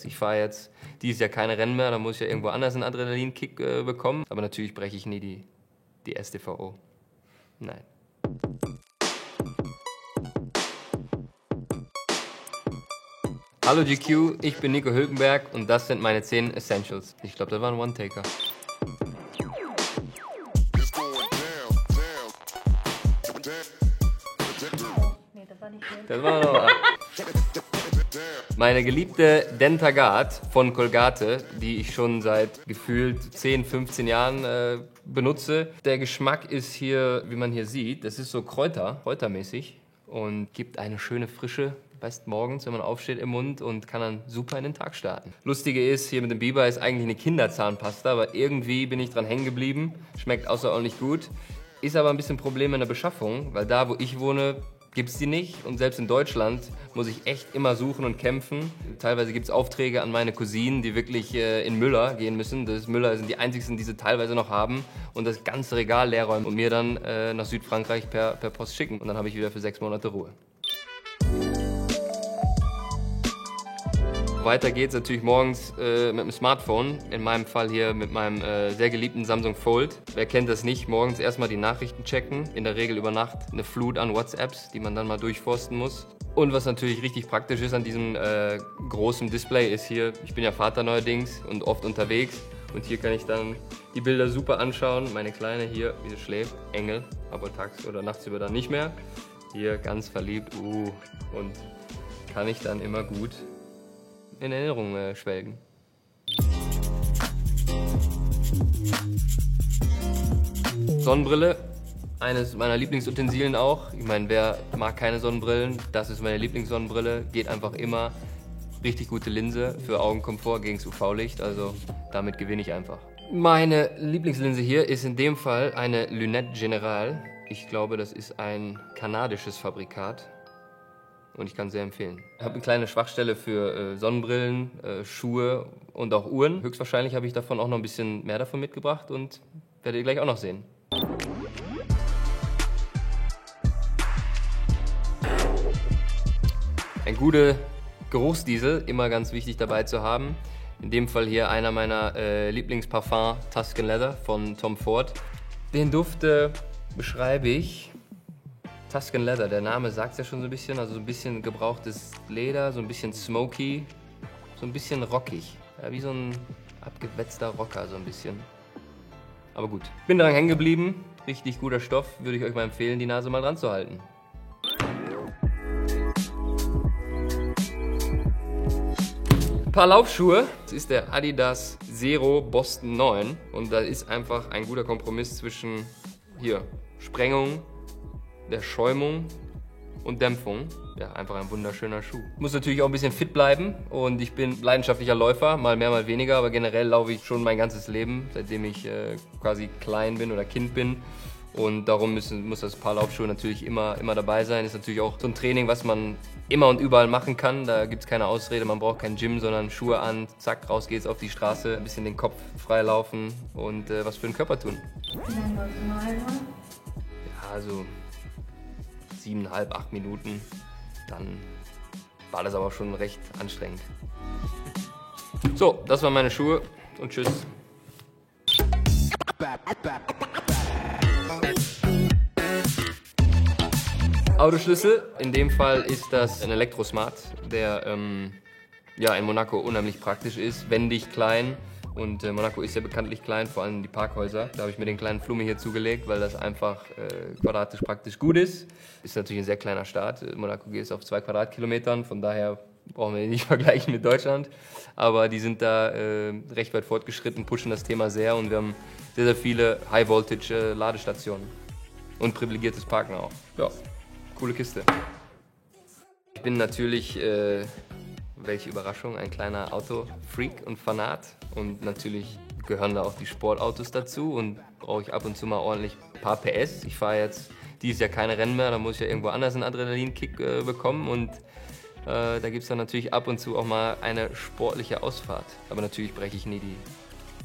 weiß, ich fahre jetzt dieses Jahr keine Rennen mehr, da muss ich ja irgendwo anders einen Adrenalinkick bekommen. Aber natürlich breche ich nie die StVO. Nein. Hallo GQ, ich bin Nico Hülkenberg und das sind meine 10 Essentials. Ich glaube, das war ein One-Taker. Nee, das war nicht schön. Das war noch meine geliebte Dentagard von Colgate, die ich schon seit gefühlt 10, 15 Jahren benutze. Der Geschmack ist hier, wie man hier sieht, das ist so kräutermäßig und gibt eine schöne Frische, meist morgens, wenn man aufsteht, im Mund und kann dann super in den Tag starten. Lustige ist, hier mit dem Biber ist eigentlich eine Kinderzahnpasta, aber irgendwie bin ich dran hängen geblieben. Schmeckt außerordentlich gut. Ist aber ein bisschen Problem in der Beschaffung, weil da, wo ich wohne, gibt es die nicht. Und selbst in Deutschland muss ich echt immer suchen und kämpfen. Teilweise gibt es Aufträge an meine Cousinen, die wirklich in Müller gehen müssen. Müller sind die einzigsten, die sie teilweise noch haben. Und das ganze Regal leer räumen und mir dann nach Südfrankreich per Post schicken. Und dann habe ich wieder für 6 Monate Ruhe. Weiter geht's natürlich morgens mit dem Smartphone, in meinem Fall hier mit meinem sehr geliebten Samsung Fold. Wer kennt das nicht? Morgens erstmal die Nachrichten checken, in der Regel über Nacht eine Flut an WhatsApps, die man dann mal durchforsten muss. Und was natürlich richtig praktisch ist an diesem großen Display ist hier, ich bin ja Vater neuerdings und oft unterwegs und hier kann ich dann die Bilder super anschauen. Meine Kleine hier, wie sie schläft, Engel, aber tags oder nachts über dann nicht mehr. Hier ganz verliebt, und kann ich dann immer gut in Erinnerung schwelgen. Sonnenbrille, eines meiner Lieblingsutensilien auch. Ich meine, wer mag keine Sonnenbrillen? Das ist meine Lieblingssonnenbrille. Geht einfach immer. Richtig gute Linse für Augenkomfort gegen das UV-Licht, also damit gewinne ich einfach. Meine Lieblingslinse hier ist in dem Fall eine Lunette Generale. Ich glaube, das ist ein kanadisches Fabrikat. Und ich kann es sehr empfehlen. Ich habe eine kleine Schwachstelle für Sonnenbrillen, Schuhe und auch Uhren. Höchstwahrscheinlich habe ich davon auch noch ein bisschen mehr davon mitgebracht und werdet ihr gleich auch noch sehen. Ein guter Geruchsdiesel, immer ganz wichtig dabei zu haben. In dem Fall hier einer meiner Lieblingsparfum, Tuscan Leather von Tom Ford. Den Duft beschreibe ich. Tuscan Leather, der Name sagt es ja schon so ein bisschen, also so ein bisschen gebrauchtes Leder, so ein bisschen smoky, so ein bisschen rockig. Ja, wie so ein abgewetzter Rocker, so ein bisschen. Aber gut. Bin daran hängen geblieben, richtig guter Stoff, würde ich euch mal empfehlen, die Nase mal dran zu halten. Ein paar Laufschuhe, das ist der Adidas Zero Boston 9 und da ist einfach ein guter Kompromiss zwischen hier Sprengung, der Schäumung und Dämpfung. Ja, einfach ein wunderschöner Schuh. Muss natürlich auch ein bisschen fit bleiben und ich bin leidenschaftlicher Läufer, mal mehr, mal weniger, aber generell laufe ich schon mein ganzes Leben, seitdem ich quasi klein bin oder Kind bin. Und darum muss das Paar Laufschuhe natürlich immer dabei sein. Ist natürlich auch so ein Training, was man immer und überall machen kann. Da gibt es keine Ausrede, man braucht kein Gym, sondern Schuhe an, zack, raus geht's auf die Straße, ein bisschen den Kopf frei laufen und was für den Körper tun. Ja, also 7,5, 8 Minuten, dann war das aber schon recht anstrengend. So, das waren meine Schuhe und tschüss. Autoschlüssel, in dem Fall ist das ein Elektrosmart, der ja, in Monaco unheimlich praktisch ist, wendig, klein. Und Monaco ist ja bekanntlich klein, vor allem die Parkhäuser. Da habe ich mir den kleinen Flummi hier zugelegt, weil das einfach quadratisch praktisch gut ist. Ist natürlich ein sehr kleiner Staat. Monaco geht auf 2 Quadratkilometern, von daher brauchen wir ihn nicht vergleichen mit Deutschland. Aber die sind da recht weit fortgeschritten, pushen das Thema sehr und wir haben sehr, sehr viele High-Voltage-Ladestationen. Und privilegiertes Parken auch. Ja, coole Kiste. Ich bin natürlich, welche Überraschung, ein kleiner Autofreak und Fanat. Und natürlich gehören da auch die Sportautos dazu und brauche ich ab und zu mal ordentlich ein paar PS. Ich fahre jetzt dieses Jahr keine Rennen mehr, da muss ich ja irgendwo anders einen Adrenalinkick bekommen und da gibt es dann natürlich ab und zu auch mal eine sportliche Ausfahrt. Aber natürlich breche ich nie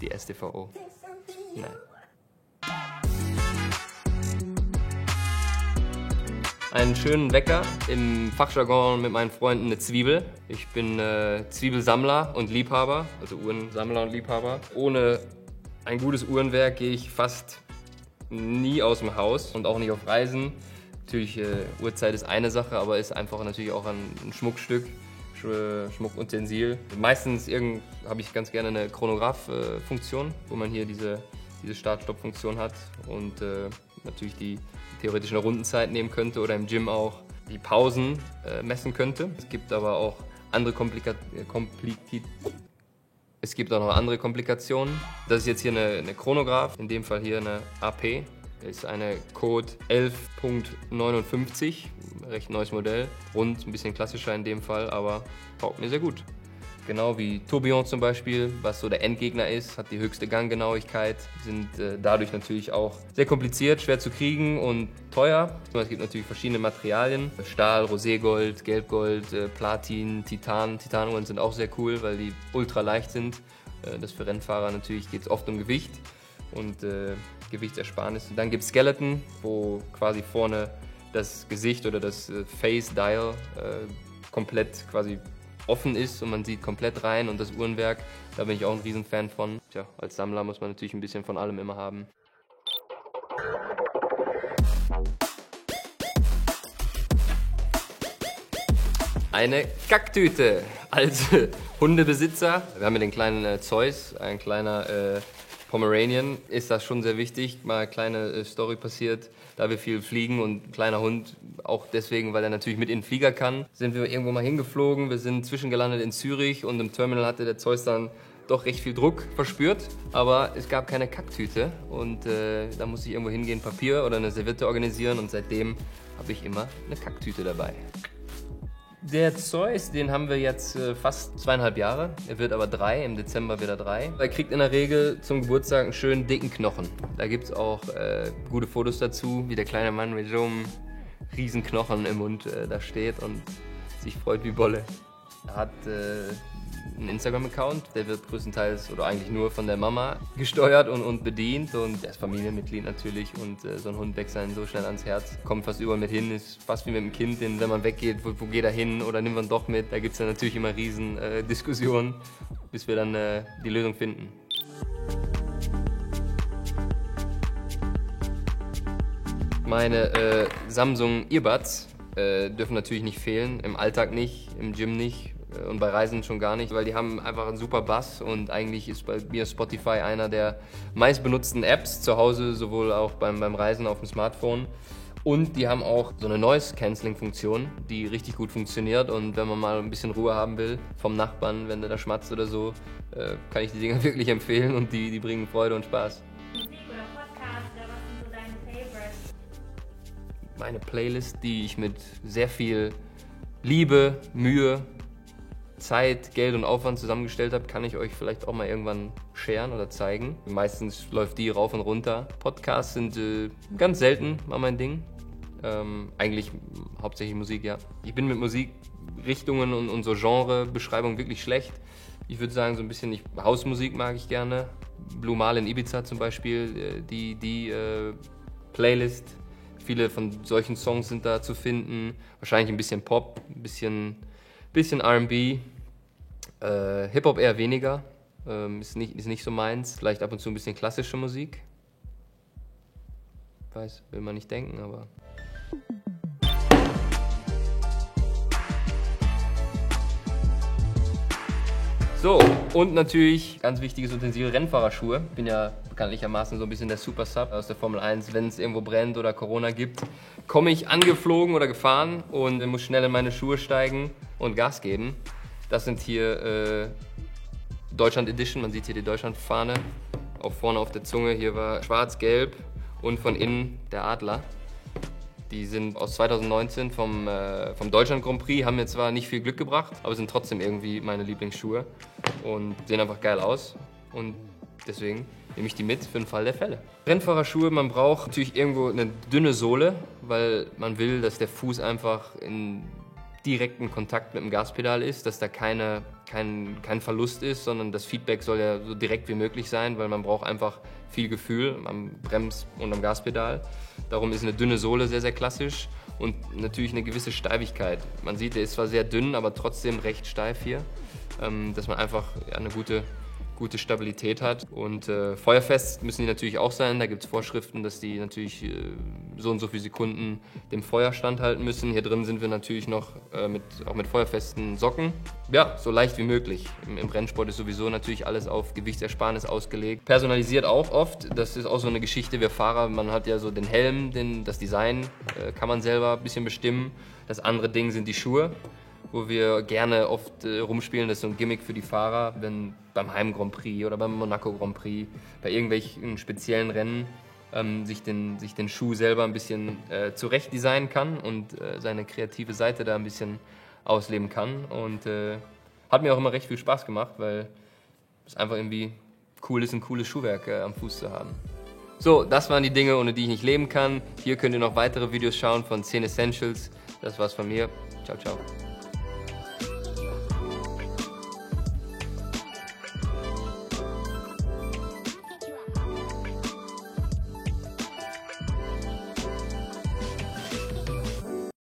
die StVO. Nein. einen schönen Wecker, im Fachjargon mit meinen Freunden eine Zwiebel. Ich bin Zwiebelsammler und Liebhaber, also Uhrensammler und Liebhaber. Ohne ein gutes Uhrenwerk gehe ich fast nie aus dem Haus und auch nicht auf Reisen. Natürlich, Uhrzeit ist eine Sache, aber ist einfach natürlich auch ein Schmuckstück, Schmuckutensil. Meistens habe ich ganz gerne eine Chronograph-Funktion, wo man hier diese Start-Stopp-Funktion hat und natürlich die theoretisch eine Rundenzeit nehmen könnte oder im Gym auch die Pausen messen könnte. Es gibt aber auch andere Komplikationen. Das ist jetzt hier eine Chronograph, in dem Fall hier eine AP. Das ist eine Code 11.59, recht neues Modell. Rund, ein bisschen klassischer in dem Fall, aber taugt mir sehr gut. Genau wie Tourbillon zum Beispiel, was so der Endgegner ist, hat die höchste Ganggenauigkeit, sind dadurch natürlich auch sehr kompliziert, schwer zu kriegen und teuer. Es gibt natürlich verschiedene Materialien, Stahl, Roségold, Gelbgold, Platin, Titan. Titanuhren sind auch sehr cool, weil die ultra leicht sind. Das für Rennfahrer natürlich geht es oft um Gewicht und Gewichtsersparnis. Dann gibt es Skeleton, wo quasi vorne das Gesicht oder das Face Dial komplett quasi offen ist und man sieht komplett rein und das Uhrenwerk, da bin ich auch ein Riesenfan von. Tja, als Sammler muss man natürlich ein bisschen von allem immer haben. Eine Kacktüte als Hundebesitzer. Wir haben hier den kleinen Zeus, ein kleiner Pomeranian, ist das schon sehr wichtig. Mal eine kleine Story passiert, da wir viel fliegen und ein kleiner Hund, auch deswegen, weil er natürlich mit in den Flieger kann, sind wir irgendwo mal hingeflogen. Wir sind zwischengelandet in Zürich und im Terminal hatte der Zeus dann doch recht viel Druck verspürt, aber es gab keine Kacktüte und da musste ich irgendwo hingehen, Papier oder eine Serviette organisieren und seitdem habe ich immer eine Kacktüte dabei. Der Zeus, den haben wir jetzt fast 2,5 Jahre. Er wird aber 3, im Dezember wird er 3. Er kriegt in der Regel zum Geburtstag einen schönen dicken Knochen. Da gibt es auch gute Fotos dazu, wie der kleine Mann mit so einem riesen Knochen im Mund da steht und sich freut wie Bolle. Er hat einen Instagram-Account, der wird größtenteils oder eigentlich nur von der Mama gesteuert und bedient und er ist Familienmitglied natürlich und so ein Hund wächst einem so schnell ans Herz, kommt fast überall mit hin, ist fast wie mit dem Kind, denn wenn man weggeht, wo geht er hin oder nimmt man doch mit, da gibt es dann natürlich immer riesen Diskussionen, bis wir dann die Lösung finden. Meine Samsung Earbuds dürfen natürlich nicht fehlen, im Alltag nicht, im Gym nicht. Und bei Reisen schon gar nicht, weil die haben einfach einen super Bass und eigentlich ist bei mir Spotify einer der meistbenutzten Apps zu Hause, sowohl auch beim Reisen auf dem Smartphone. Und die haben auch so eine Noise-Cancelling-Funktion, die richtig gut funktioniert und wenn man mal ein bisschen Ruhe haben will vom Nachbarn, wenn der da schmatzt oder so, kann ich die Dinger wirklich empfehlen und die bringen Freude und Spaß. Musik oder Podcast, oder was sind so deine Favorites? Meine Playlist, die ich mit sehr viel Liebe, Mühe, Zeit, Geld und Aufwand zusammengestellt habe, kann ich euch vielleicht auch mal irgendwann sharen oder zeigen. Meistens läuft die rauf und runter. Podcasts sind ganz selten mal mein Ding. Eigentlich hauptsächlich Musik, ja. Ich bin mit Musikrichtungen und so Genrebeschreibungen wirklich schlecht. Ich würde sagen, so ein bisschen Hausmusik mag ich gerne. Blue Mal in Ibiza zum Beispiel, die Playlist. Viele von solchen Songs sind da zu finden. Wahrscheinlich ein bisschen Pop, ein bisschen R&B, Hip-Hop eher weniger, ist nicht so meins. Vielleicht ab und zu ein bisschen klassische Musik. Will man nicht denken, aber... So, und natürlich ganz wichtiges Utensil, Rennfahrerschuhe. Ich bin ja bekanntlichermaßen so ein bisschen der Super Sub aus der Formel 1. Wenn es irgendwo brennt oder Corona gibt, komme ich angeflogen oder gefahren und muss schnell in meine Schuhe steigen und Gas geben. Das sind hier Deutschland Edition, man sieht hier die Deutschlandfahne, auch vorne auf der Zunge. Hier war schwarz-gelb und von innen der Adler. Die sind aus 2019 vom Deutschland Grand Prix, haben mir zwar nicht viel Glück gebracht, aber sind trotzdem irgendwie meine Lieblingsschuhe und sehen einfach geil aus und deswegen nehme ich die mit für den Fall der Fälle. Rennfahrerschuhe, man braucht natürlich irgendwo eine dünne Sohle, weil man will, dass der Fuß einfach in direkten Kontakt mit dem Gaspedal ist, dass da keine kein Verlust ist, sondern das Feedback soll ja so direkt wie möglich sein, weil man braucht einfach viel Gefühl am Brems- und am Gaspedal. Darum ist eine dünne Sohle sehr, sehr klassisch und natürlich eine gewisse Steifigkeit. Man sieht, der ist zwar sehr dünn, aber trotzdem recht steif hier, dass man einfach eine gute Stabilität hat. Und feuerfest müssen die natürlich auch sein. Da gibt es Vorschriften, dass die natürlich so und so viele Sekunden dem Feuer standhalten müssen. Hier drin sind wir natürlich noch auch mit feuerfesten Socken. Ja, so leicht wie möglich. Im Rennsport ist sowieso natürlich alles auf Gewichtsersparnis ausgelegt. Personalisiert auch oft. Das ist auch so eine Geschichte. Wir Fahrer, man hat ja so den Helm, das Design kann man selber ein bisschen bestimmen. Das andere Ding sind die Schuhe, wo wir gerne oft rumspielen. Das ist so ein Gimmick für die Fahrer, wenn beim Heim Grand Prix oder beim Monaco Grand Prix, bei irgendwelchen speziellen Rennen sich den Schuh selber ein bisschen zurecht designen kann und seine kreative Seite da ein bisschen ausleben kann. Und hat mir auch immer recht viel Spaß gemacht, weil es einfach irgendwie cool ist, ein cooles Schuhwerk am Fuß zu haben. So, das waren die Dinge, ohne die ich nicht leben kann. Hier könnt ihr noch weitere Videos schauen von 10 Essentials. Das war's von mir. Ciao, ciao.